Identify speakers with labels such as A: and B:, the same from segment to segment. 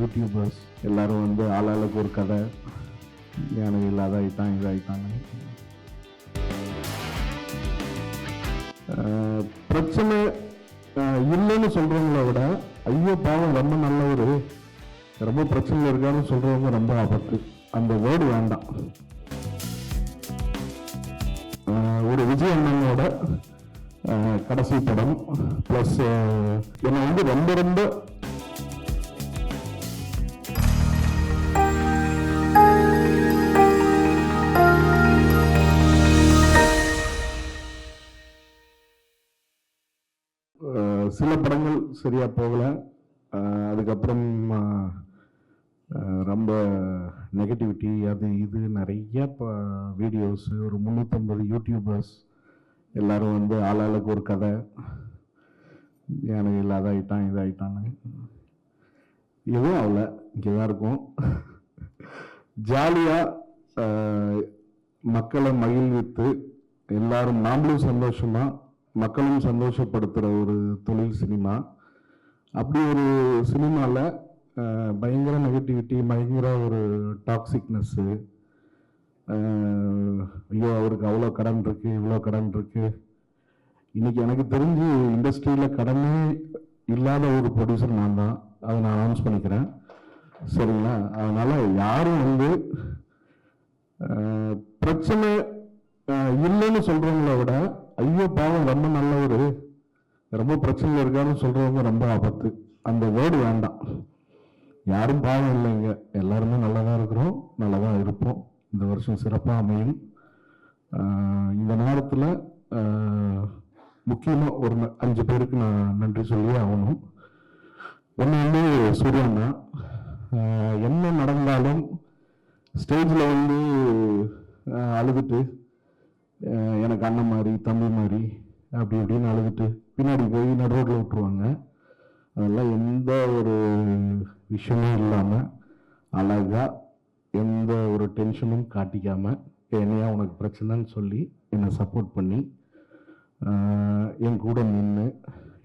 A: YouTubers எல்லாரும் வந்து ஆளாளுக்கு ஒரு கதை, எனக்கு இல்லாத ஆகிட்டான் இதாகிட்டாங்க. பிரச்சனை இல்லைன்னு சொல்கிறவங்கள விட ஐயோ பாவம் ரொம்ப நல்லவர், ரொம்ப பிரச்சனை இருக்கான்னு சொல்கிறவங்க ரொம்ப ஆபத்து. அந்த வேர்டு வேண்டாம். ஒரு விஜய் அண்ணனோட கடைசி படம் ப்ளஸ் என்னை வந்து ரொம்ப ரொம்ப சில படங்கள் சரியா போகல. அதுக்கப்புறம் ரொம்ப நெகட்டிவிட்டி அது இது நிறைய வீடியோஸ், ஒரு 350 யூடியூபர்ஸ் எல்லாரும் வந்து ஆளாளுக்கு ஒரு கதை, எனக்கு இல்லாத ஆகிட்டான் இதாகிட்டான்னு. எதுவும் ஆகல, இங்கே தான் இருக்கும். ஜாலியாக மக்களை மகிழ்வித்து எல்லாரும் நாமளும் சந்தோஷமா மக்களும் சந்தோஷப்படுத்துகிற ஒரு தொழில் சினிமா. அப்படி ஒரு சினிமாவில் பயங்கர நெகட்டிவிட்டி, பயங்கர ஒரு டாக்ஸிக்னஸ்ஸு, ஐயோ அவருக்கு அவ்வளோ கடன் இருக்குது இவ்வளோ கடன் இருக்குது. இன்னைக்கு எனக்கு தெரிஞ்சு இண்டஸ்ட்ரியில் கடனே இல்லாத ஒரு ப்ரொடியூசர் நான் தான், அதை நான் அனௌன்ஸ் பண்ணிக்கிறேன், சரிங்களா? அதனால் யாரும் வந்து பிரச்சனை இல்லைன்னு சொல்கிறவங்கள விட ஐயோ பாவம் ரொம்ப நல்லவர், ரொம்ப பிரச்சனை இருக்கான்னு சொல்கிறவங்க ரொம்ப ஆபத்து. அந்த வேர்டு வேண்டாம். யாரும் பாவம் இல்லைங்க, எல்லாருமே நல்லா தான் இருக்கிறோம், நல்லா தான் இருப்போம். இந்த வருஷம் சிறப்பாக அமையும். இந்த நேரத்தில் முக்கியமாக ஒரு 5 பேருக்கு நான் நன்றி சொல்லி ஆகணும். ஒன்று வந்து சூர்யாண்ணா, என்ன நடந்தாலும் ஸ்டேஜில் வந்து அழுதுட்டு எனக்கு அண்ணன் மாதிரி தம்பி மாதிரி அப்படி இப்படின்னு அழுதுட்டு பின்னாடி போய் நடுரோட்டில் விட்டுருவாங்க. அதெல்லாம் எந்த ஒரு விஷயமும் இல்லாமல் அழகாக எந்த ஒரு டென்ஷனும் காட்டிக்காமல் என்னையா உனக்கு பிரச்சனைன்னு சொல்லி என்னை சப்போர்ட் பண்ணி என் கூட நின்று,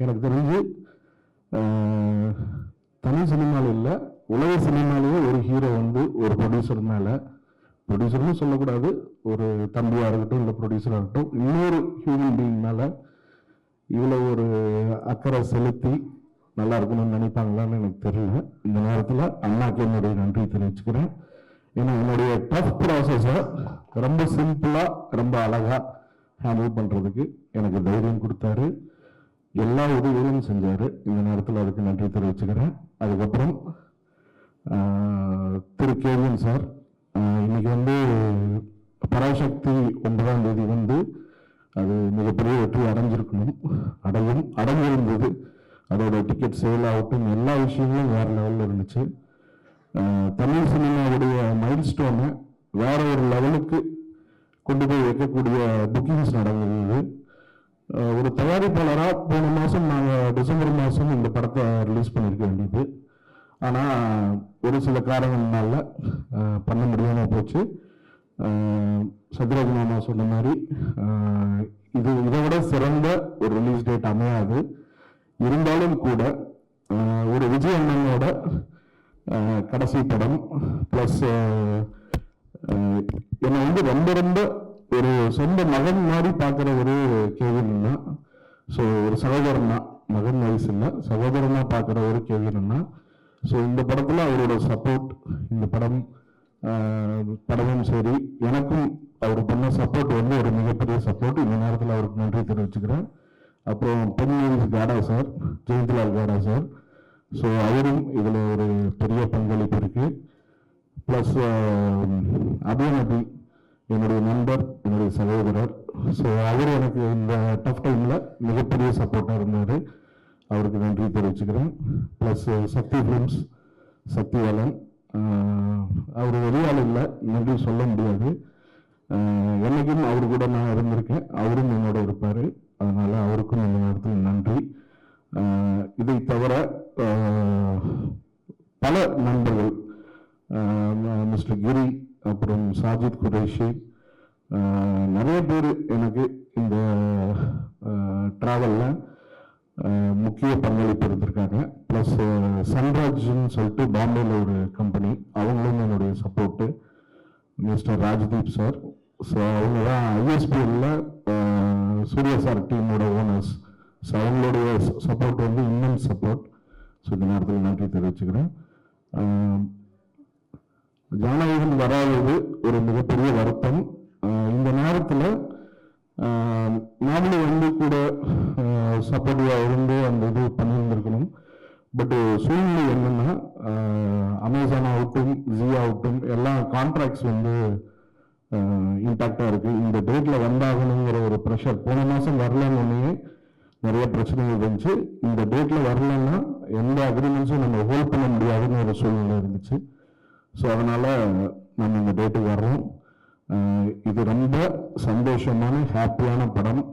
A: எனக்கு தெரிஞ்சு தமிழ் சினிமாவில் இல்லை உலக சினிமாலேயே ஒரு ஹீரோ வந்து ஒரு ப்ரொடியூசர் மேலே, ப்ரொடியூசர்னு சொல்லக்கூடாது, ஒரு தம்பியாக இருக்கட்டும் இல்லை ப்ரொடியூசராக இருக்கட்டும், இன்னொரு ஹியூமன் பீயிங் மேலே இவ்வளோ ஒரு அக்கறை செலுத்தி நல்லா இருக்கணும்னு நினைப்பாங்களான்னு எனக்கு தெரியல. இந்த நேரத்தில் அண்ணாக்கு என்னுடைய நன்றி தெரிவிச்சுக்கிறேன். ஏன்னா என்னுடைய டஃப் ப்ராசஸை ரொம்ப சிம்பிளாக ரொம்ப அழகாக ஹேண்டில் பண்ணுறதுக்கு எனக்கு தைரியம் கொடுத்தாரு, எல்லா உதவிகளும் செஞ்சார். இந்த நேரத்தில் அதுக்கு நன்றி தெரிவிச்சுக்கிறேன். அதுக்கப்புறம் திரு கேவிஎன் சார், இன்னைக்கு வந்து பராசக்தி 9ஆம் தேதி வந்து அது மிகப்பெரிய வெற்றி அடைஞ்சிருக்கணும், அடைஞ்சிருந்தது. அதோட டிக்கெட் சேல் ஆகட்டும் எல்லா விஷயங்களும் வேறு லெவலில் இருந்துச்சு. தமிழ் சினிமாவுடைய மைல் ஸ்டோனை வேற ஒரு லெவலுக்கு கொண்டு போய் வைக்கக்கூடிய புக்கிங்ஸ் நடந்தது. ஒரு தயாரிப்பாளராக போன மாதம் நாங்கள் டிசம்பர் மாதம் இந்த படத்தை ரிலீஸ் பண்ணியிருக்க வேண்டியது, ஆனால் ஒரு சில காரணங்கள்னால பண்ண முடியாமல் போச்சு. சத்யராஜ் மாமா சொன்ன மாதிரி இதை விட சிறந்த ஒரு ரிலீஸ் டேட் அமையாது. இருந்தாலும் கூட ஒரு விஜய் அண்ணனோட கடைசி படம் ப்ளஸ் என்னை வந்து ரொம்ப ரொம்ப ஒரு சொந்த மகன் மாதிரி பார்க்குற ஒரு கேவின் தான். ஸோ ஒரு சகோதரனா, மகன் வயசு இல்லை, சகோதரனா பார்க்குற ஒரு கேவின். ஸோ இந்த படத்தில் அவரோட சப்போர்ட், இந்த படமும் சரி எனக்கும் அவர் பண்ண சப்போர்ட் வந்து ஒரு மிகப்பெரிய சப்போர்ட். இந்த நேரத்தில் அவருக்கு நன்றி தெரிவிச்சுக்கிறேன். அப்புறம் பொன்னியின் காடா சார், ஜெயந்திலால் காடா சார், ஸோ அவரும் இதில் ஒரு பெரிய பங்களிப்பு இருக்கு. ப்ளஸ் அபிநபி என்னுடைய நண்பர், என்னுடைய சகோதரர், ஸோ அவர் எனக்கு இந்த டஃப் டைமில் மிகப்பெரிய சப்போர்ட்டாக இருந்தார், அவருக்கு நன்றி தெரிவிச்சுக்கிறேன். ப்ளஸ் சக்தி ஃபிலிம்ஸ் சக்திவேலன், அவர் வெளியால் இல்லை, நன்றி சொல்ல முடியாது, என்னைக்கும் அவர் கூட நான் இருந்திருக்கேன், அவரும் என்னோட இருப்பார், அதனால் அவருக்கும் இந்த நேரத்தில் நன்றி. இதை தவிர பல நண்பர்கள், மிஸ்டர் கிரி, அப்புறம் சாஜித் குரேஷி, நிறைய பேர் எனக்கு இந்த ட்ராவலில் முக்கிய பங்களிப்பு இருந்திருக்காங்க. ப்ளஸ் சன்ராஜ்னு சொல்லிட்டு பாம்பேல ஒரு கம்பெனி, அவங்களும் என்னுடைய support. Mister Rajdeep sir, so அவங்க தான் ஐஎஸ்பிஎல்ல சூர்யா சார் டீமோட ஓனர்ஸ். ஸோ அவங்களுடைய சப்போர்ட் வந்து இன்னும் சப்போர்ட். ஸோ இந்த நேரத்தில் நன்றி தெரிவிச்சுக்கிறேன். ஜனநாயகன் வராதது ஒரு மிகப்பெரிய வருத்தம். இந்த நேரத்தில் நாமளும் வந்து கூட சப்போர்ட்டிவாக இருந்து அந்த இது பண்ணியிருந்திருக்கணும். பட் சூழ்நிலை என்னன்னா, அமேசான் ஆகட்டும், ஜி ஆகட்டும், எல்லா கான்ட்ராக்ட்ஸ் வந்து இன்டாக்டாக இருக்குது. இந்த டேட்டில் வந்தாகணுங்கிற ஒரு ப்ரெஷர் போன மாதம் வரலன்னு நிறைய பிரச்சனைகள் இருந்துச்சு. இந்த டேட்டில் வரலன்னா எந்த அக்ரிமெண்ட்ஸும் நம்ம ஹோல்ட் பண்ண முடியாதுன்னு ஒரு சூழ்நிலை இருந்துச்சு. ஸோ அதனால் நம்ம இந்த டேட்டுக்கு வர்றோம். இது ரொம்ப சந்தோஷமான ஹாப்பியான படம்.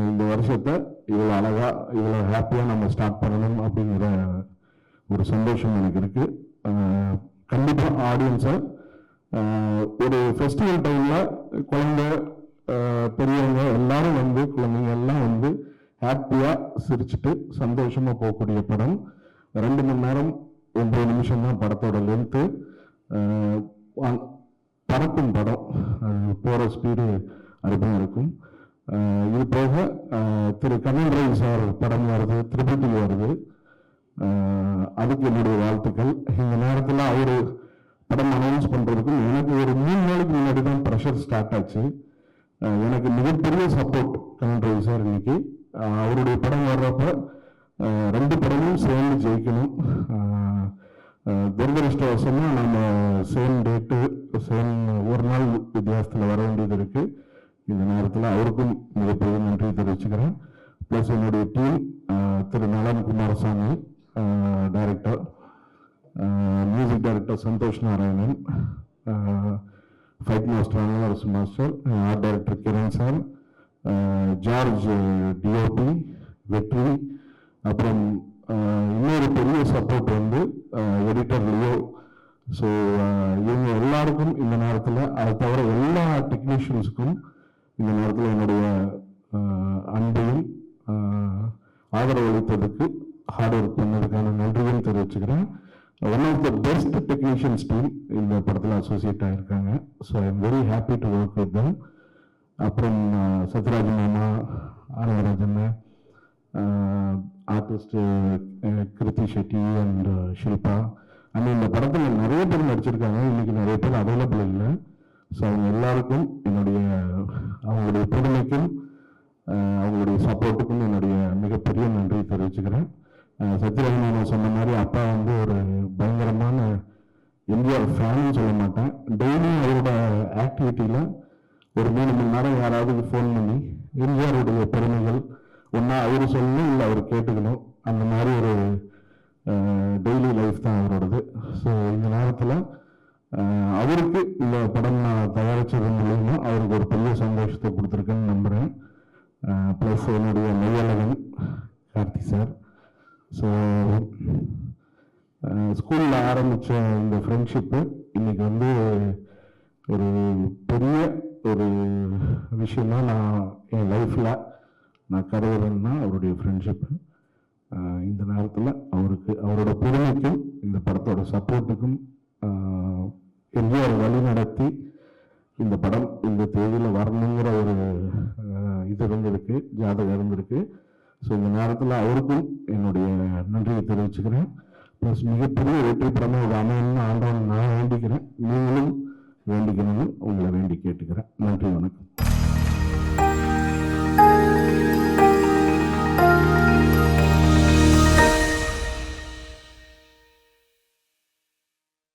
A: இந்த வருஷத்தை இவ்வளோ அழகாக இவ்வளோ ஹாப்பியாக நம்ம ஸ்டார்ட் பண்ணணும் அப்படிங்கிற ஒரு சந்தோஷம் எனக்கு இருக்குது. கண்டிப்பாக ஆடியன்ஸை ஒரு ஃபெஸ்டிவல் டைமில் குழந்தை பெரியவங்க எல்லாரும் வந்து குழந்தைங்க எல்லாம் வந்து ஹாப்பியாக சிரிச்சுட்டு சந்தோஷமாக போகக்கூடிய படம். 2 மணி நேரம் 9 நிமிஷம் தான் படத்தோட லென்த்து. பறக்கும் படம், அது போகிற ஸ்பீடு அருமையாக இருக்கும். இது போக திரு கண்ணன் ரவி சார் படம் வருது, திருப்பதி வருது. அதுக்கு என்னுடைய வாழ்த்துக்கள். இந்த நேரத்தில் அவர் படம் அனௌன்ஸ் பண்ணுறதுக்கும் எனக்கு ஒரு 3 நாளைக்கு முன்னாடி தான் ப்ரெஷர் ஸ்டார்ட் ஆச்சு. எனக்கு மிகப்பெரிய சப்போர்ட் கண்ணன் ரவி சார். இன்னைக்கு அவருடைய படம் வர்றப்ப 2 படமும் சேர்ந்து ஜெயிக்கணும். துரதிருஷ்டவசமாக நம்ம சேம் டேட்டு சேம் ஒரு நாள் வித்தியாசத்தில் வர வேண்டியது இருக்கு. இந்த நேரத்தில் அவருக்கும் மிகப்பெரிய நன்றி தெரிவிச்சுக்கிறேன். ப்ளஸ் என்னுடைய team, Thiru Nalan Kumarasamy director, music director Santhosh Narayanan, fight master Anavarasu master, art director Kiran sir, George DOP, Vetri, அப்புறம் இன்னொரு பெரிய சப்போர்ட் வந்து எடிட்டர் லியோ. ஸோ இவங்க எல்லாருக்கும் இந்த நேரத்தில், அதை தவிர எல்லா டெக்னீஷியன்ஸுக்கும் இந்த நேரத்தில் என்னுடைய அன்பையும் ஆதரவு அளித்ததுக்கு, ஹார்ட் ஒர்க் பண்ணதுக்கான நன்றியும் தெரிவிச்சுக்கிறேன். One of the best technicians team இந்த படத்தில் அசோசியேட் ஆகியிருக்காங்க. So I am very happy to work with them. அப்புறம் சத்யராஜ் மாமா, Anandarajan, artist Krithi Shetty and Shilpa. And இந்த படத்தில் நிறைய பேர் நடிச்சிருக்காங்க. இன்னைக்கு நிறைய பேர் அவைலபிள் இல்லை. ஸோ அவங்க எல்லாருக்கும் என்னுடைய அவங்களுடைய பொறுமைக்கும் அவங்களுடைய சப்போர்ட்டுக்கும் என்னுடைய மிகப்பெரிய நன்றி தெரிவிச்சுக்கிறேன். சத்யராஜ் மாமா சொன்ன மாதிரி அப்பா வந்து ஒரு பயங்கரமான எம்ஜிஆர் ஃபேன்னு சொல்ல மாட்டேன். டெய்லியும் அவரோட ஆக்டிவிட்டியில் ஒரு 3 மணி நேரம் யாராவது ஃபோன் பண்ணி எம்ஜிஆருடைய பெருமைகள் ஒன்றா அவர் சொல்லணும், இல்லை அவர் கேட்டுக்கணும். அந்த மாதிரி ஒரு டெய்லி லைஃப் தான் அவரோடது. ஸோ இந்த நேரத்தில் அவருக்கு இந்த படம் நான் தயாரித்தது மூலமா அவருக்கு ஒரு பெரிய சந்தோஷத்தை கொடுத்துருக்கேன்னு நம்புகிறேன். ப்ளஸ் என்னுடைய மெய்யழகன் கார்த்தி சார். ஸோ ஸ்கூலில் ஆரம்பித்த இந்த ஃப்ரெண்ட்ஷிப்பு இன்னைக்கு வந்து ஒரு பெரிய ஒரு விஷயமா நான் என் லைஃப்பில் நான் கருதுறேன்னா அவருடைய ஃப்ரெண்ட்ஷிப்பு. இந்த நேரத்தில் அவருக்கு அவரோட பொறுமைக்கும் இந்த படத்தோட சப்போர்ட்டுக்கும் எம்ஜிஆர் வழி நடத்தி இந்த படம் இந்த தேதியில் வரணுங்கிற ஒரு இது இருந்திருக்கு, ஜாதகம் இருந்திருக்கு. ஸோ இந்த நேரத்தில் அவருக்கும் என்னுடைய நன்றியை தெரிவிச்சுக்கிறேன். ப்ளஸ் மிகப்பெரிய வெற்றி படமாக இது அமையணும்னு ஆண்டவன் நான் வேண்டிக்கிறேன். நீங்களும் வேண்டிக்கணும்னு உங்களை வேண்டி கேட்டுக்கிறேன். நன்றி, வணக்கம்.